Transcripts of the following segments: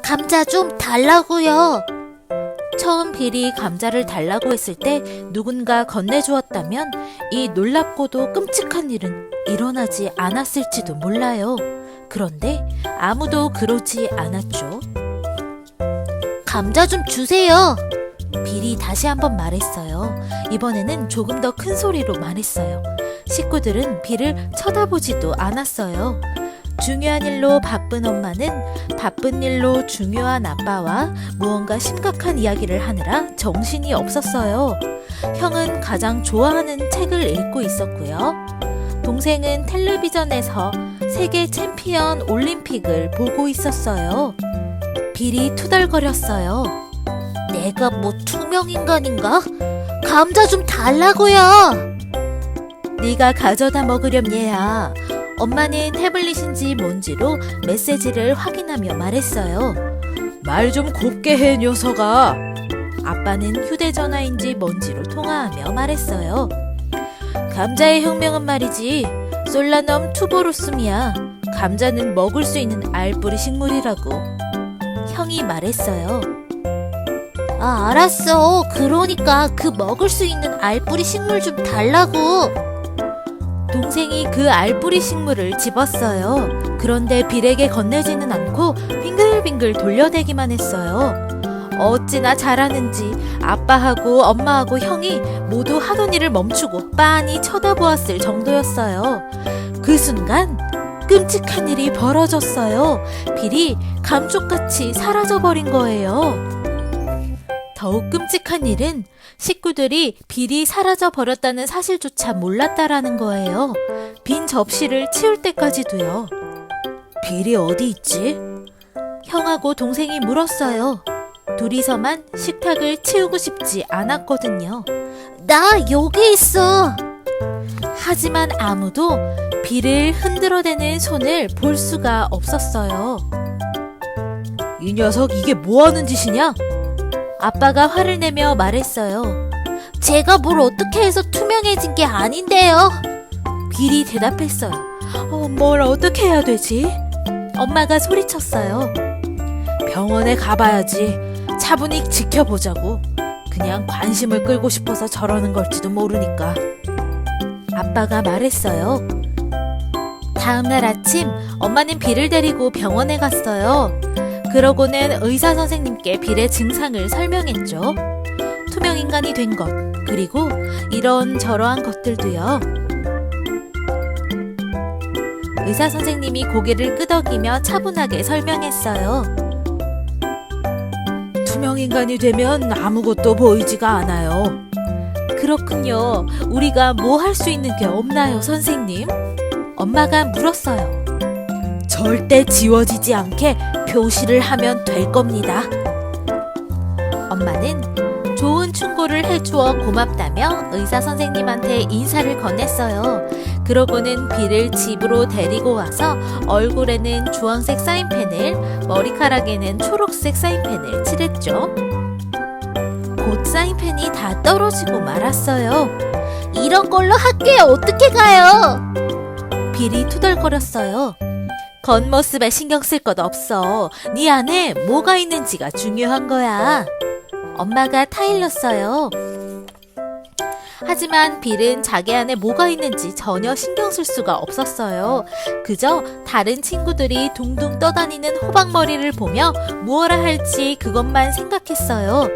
감자 좀 달라고요. 처음 빌이 감자를 달라고 했을 때 누군가 건네주었다면 이 놀랍고도 끔찍한 일은 일어나지 않았을지도 몰라요. 그런데 아무도 그러지 않았죠. 감자 좀 주세요. 빌이 다시 한번 말했어요. 이번에는 조금 더 큰 소리로 말했어요. 식구들은 빌을 쳐다보지도 않았어요. 중요한 일로 바쁜 엄마는 바쁜 일로 중요한 아빠와 무언가 심각한 이야기를 하느라 정신이 없었어요. 형은 가장 좋아하는 책을 읽고 있었고요. 동생은 텔레비전에서 세계 챔피언 올림픽을 보고 있었어요. 빌이 투덜거렸어요. 내가 뭐 투명인간인가? 감자 좀 달라고요. 네가 가져다 먹으렴 얘야. 엄마는 태블릿인지 뭔지로 메시지를 확인하며 말했어요. 말 좀 곱게 해 녀석아. 아빠는 휴대전화인지 뭔지로 통화하며 말했어요. 감자의 혁명은 말이지 솔라넘 투보로숨이야. 감자는 먹을 수 있는 알뿌리 식물이라고. 형이 말했어요. 아, 알았어. 그러니까 그 먹을 수 있는 알뿌리 식물 좀 달라고. 동생이 그 알뿌리 식물을 집었어요. 그런데 빌에게 건네지는 않고 빙글빙글 돌려대기만 했어요. 어찌나 잘하는지 아빠하고 엄마하고 형이 모두 하던 일을 멈추고 빤히 쳐다보았을 정도였어요. 그 순간 끔찍한 일이 벌어졌어요. 빌이 감쪽같이 사라져버린 거예요. 더욱 끔찍한 일은 식구들이 빌이 사라져버렸다는 사실조차 몰랐다라는 거예요. 빈 접시를 치울 때까지도요. 빌이 어디 있지? 형하고 동생이 물었어요. 둘이서만 식탁을 치우고 싶지 않았거든요. 나 여기 있어. 하지만 아무도 빌을 흔들어대는 손을 볼 수가 없었어요. 이 녀석 이게 뭐하는 짓이냐? 아빠가 화를 내며 말했어요. 제가 뭘 어떻게 해서 투명해진 게 아닌데요. 빌이 대답했어요. 뭘 어떻게 해야 되지? 엄마가 소리쳤어요. 병원에 가봐야지. 차분히 지켜보자고. 그냥 관심을 끌고 싶어서 저러는 걸지도 모르니까. 아빠가 말했어요. 다음날 아침 엄마는 빌을 데리고 병원에 갔어요. 그러고는 의사 선생님께 빌의 증상을 설명했죠. 투명인간이 된 것, 그리고 이런저러한 것들도요. 의사 선생님이 고개를 끄덕이며 차분하게 설명했어요. 투명인간이 되면 아무것도 보이지가 않아요. 그렇군요. 우리가 뭐 할 수 있는 게 없나요, 선생님? 엄마가 물었어요. 절대 지워지지 않게 표시를 하면 될 겁니다. 엄마는 좋은 충고를 해주어 고맙다며 의사 선생님한테 인사를 건넸어요. 그러고는 빌을 집으로 데리고 와서 얼굴에는 주황색 사인펜을, 머리카락에는 초록색 사인펜을 칠했죠. 곧 사인펜이 다 떨어지고 말았어요. 이런 걸로 학교에 어떻게 가요? 빌이 투덜거렸어요. 겉모습에 신경 쓸 것 없어. 네 안에 뭐가 있는지가 중요한 거야. 엄마가 타일렀어요. 하지만 빌은 자기 안에 뭐가 있는지 전혀 신경 쓸 수가 없었어요. 그저 다른 친구들이 둥둥 떠다니는 호박머리를 보며 무엇라 할지 그것만 생각했어요.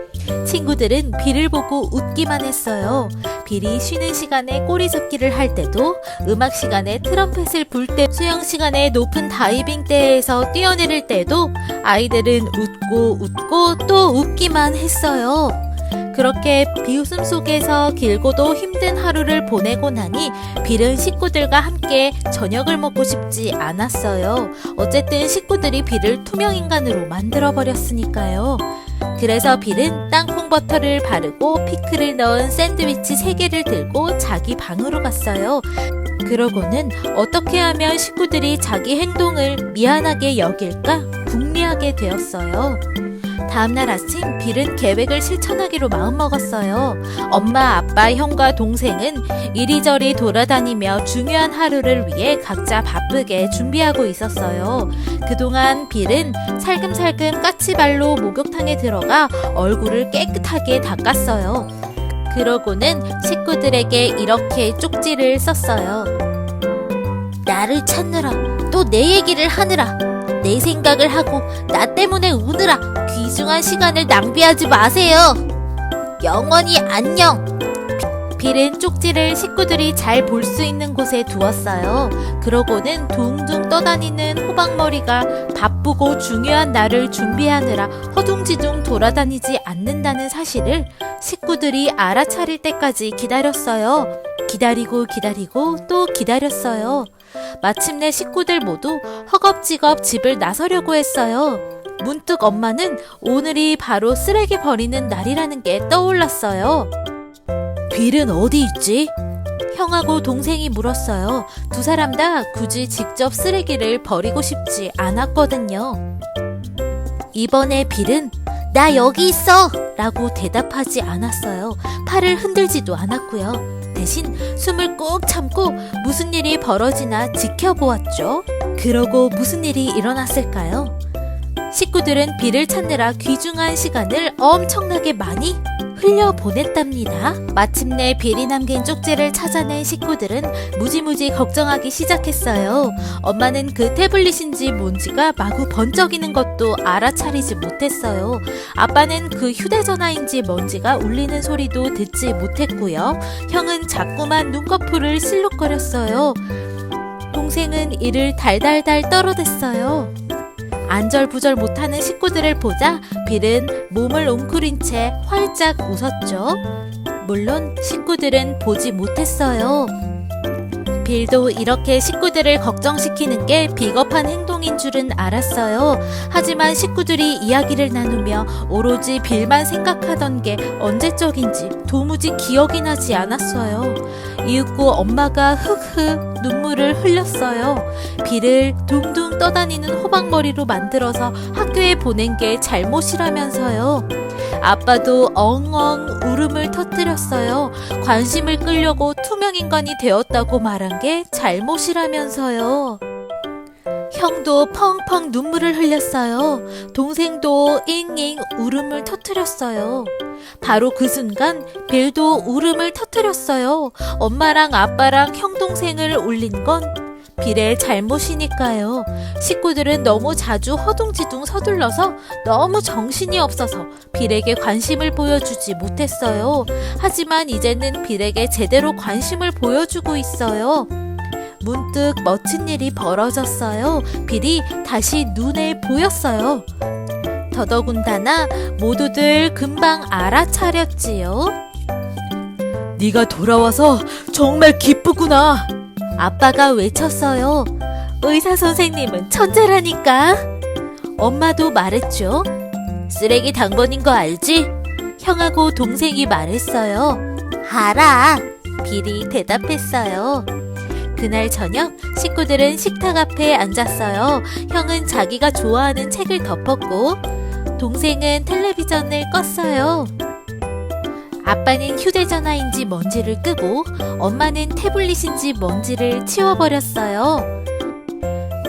친구들은 빌을 보고 웃기만 했어요. 빌이 쉬는 시간에 꼬리잡기를 할 때도, 음악 시간에 트럼펫을 불 때, 수영 시간에 높은 다이빙 대에서 뛰어내릴 때도 아이들은 웃고 또 웃기만 했어요. 그렇게 비웃음 속에서 길고도 힘든 하루를 보내고 나니 빌은 식구들과 함께 저녁을 먹고 싶지 않았어요. 어쨌든 식구들이 빌을 투명인간으로 만들어버렸으니까요. 그래서 빌은 땅콩 버터를 바르고 피클을 넣은 샌드위치 3개를 들고 자기 방으로 갔어요. 그러고는 어떻게 하면 식구들이 자기 행동을 미안하게 여길까 궁리하게 되었어요. 다음날 아침 빌은 계획을 실천하기로 마음먹었어요. 엄마, 아빠, 형과 동생은 이리저리 돌아다니며 중요한 하루를 위해 각자 바쁘게 준비하고 있었어요. 그동안 빌은 살금살금 까치발로 목욕탕에 들어가 얼굴을 깨끗하게 닦았어요. 그러고는 식구들에게 이렇게 쪽지를 썼어요. 나를 찾느라 또 내 얘기를 하느라 내 생각을 하고 나 때문에 우느라 귀중한 시간을 낭비하지 마세요. 영원히 안녕. 빌은 쪽지를 식구들이 잘 볼 수 있는 곳에 두었어요. 그러고는 둥둥 떠다니는 호박머리가 바쁘고 중요한 날을 준비하느라 허둥지둥 돌아다니지 않는다는 사실을 식구들이 알아차릴 때까지 기다렸어요. 기다리고 또 기다렸어요. 마침내 식구들 모두 허겁지겁 집을 나서려고 했어요. 문득 엄마는 오늘이 바로 쓰레기 버리는 날이라는 게 떠올랐어요. 빌은 어디 있지? 형하고 동생이 물었어요. 두 사람 다 굳이 직접 쓰레기를 버리고 싶지 않았거든요. 이번에 빌은 나 여기 있어! 라고 대답하지 않았어요. 팔을 흔들지도 않았고요. 대신 숨을 꾹 참고 무슨 일이 벌어지나 지켜보았죠. 그러고 무슨 일이 일어났을까요? 식구들은 빌을 찾느라 귀중한 시간을 엄청나게 많이 흘려보냈답니다. 마침내 빌이 남긴 쪽지를 찾아낸 식구들은 무지무지 걱정하기 시작했어요. 엄마는 그 태블릿인지 뭔지가 마구 번쩍이는 것도 알아차리지 못했어요. 아빠는 그 휴대전화인지 뭔지가 울리는 소리도 듣지 못했고요. 형은 자꾸만 눈꺼풀을 실룩거렸어요. 동생은 이를 달달달 떨어댔어요. 안절부절 못하는 식구들을 보자 빌은 몸을 웅크린 채 활짝 웃었죠. 물론 식구들은 보지 못했어요. 빌도 이렇게 식구들을 걱정시키는 게 비겁한 행동인 줄은 알았어요. 하지만 식구들이 이야기를 나누며 오로지 빌만 생각하던 게 언제적인지 도무지 기억이 나지 않았어요. 이윽고 엄마가 흑흑 눈물을 흘렸어요. 빌을 둥둥 떠다니는 호박머리로 만들어서 학교에 보낸 게 잘못이라면서요. 아빠도 엉엉 울음을 터뜨렸어요. 관심을 끌려고 투명인간이 되었다고 말한 게 잘못이라면서요. 형도 펑펑 눈물을 흘렸어요. 동생도 잉잉 울음을 터뜨렸어요. 바로 그 순간 빌도 울음을 터뜨렸어요. 엄마랑 아빠랑 형 동생을 울린 건 빌의 잘못이니까요. 식구들은 너무 자주 허둥지둥 서둘러서 너무 정신이 없어서 빌에게 관심을 보여주지 못했어요. 하지만 이제는 빌에게 제대로 관심을 보여주고 있어요. 문득 멋진 일이 벌어졌어요. 빌이 다시 눈에 보였어요. 더더군다나 모두들 금방 알아차렸지요. 네가 돌아와서 정말 기쁘구나. 아빠가 외쳤어요. 의사 선생님은 천재라니까. 엄마도 말했죠. 쓰레기 당번인 거 알지? 형하고 동생이 말했어요. 알아. 빌이 대답했어요. 그날 저녁 식구들은 식탁 앞에 앉았어요. 형은 자기가 좋아하는 책을 덮었고 동생은 텔레비전을 껐어요. 아빠는 휴대전화인지 뭔지를 끄고 엄마는 태블릿인지 뭔지를 치워버렸어요.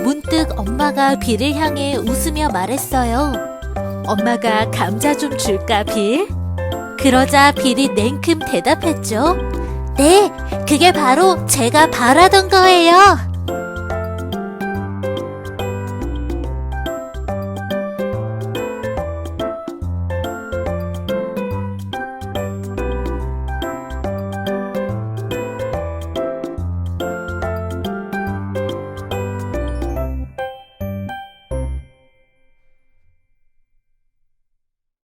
문득 엄마가 빌을 향해 웃으며 말했어요. 엄마가 감자 좀 줄까, 빌? 그러자 빌이 냉큼 대답했죠. 네, 그게 바로 제가 바라던 거예요.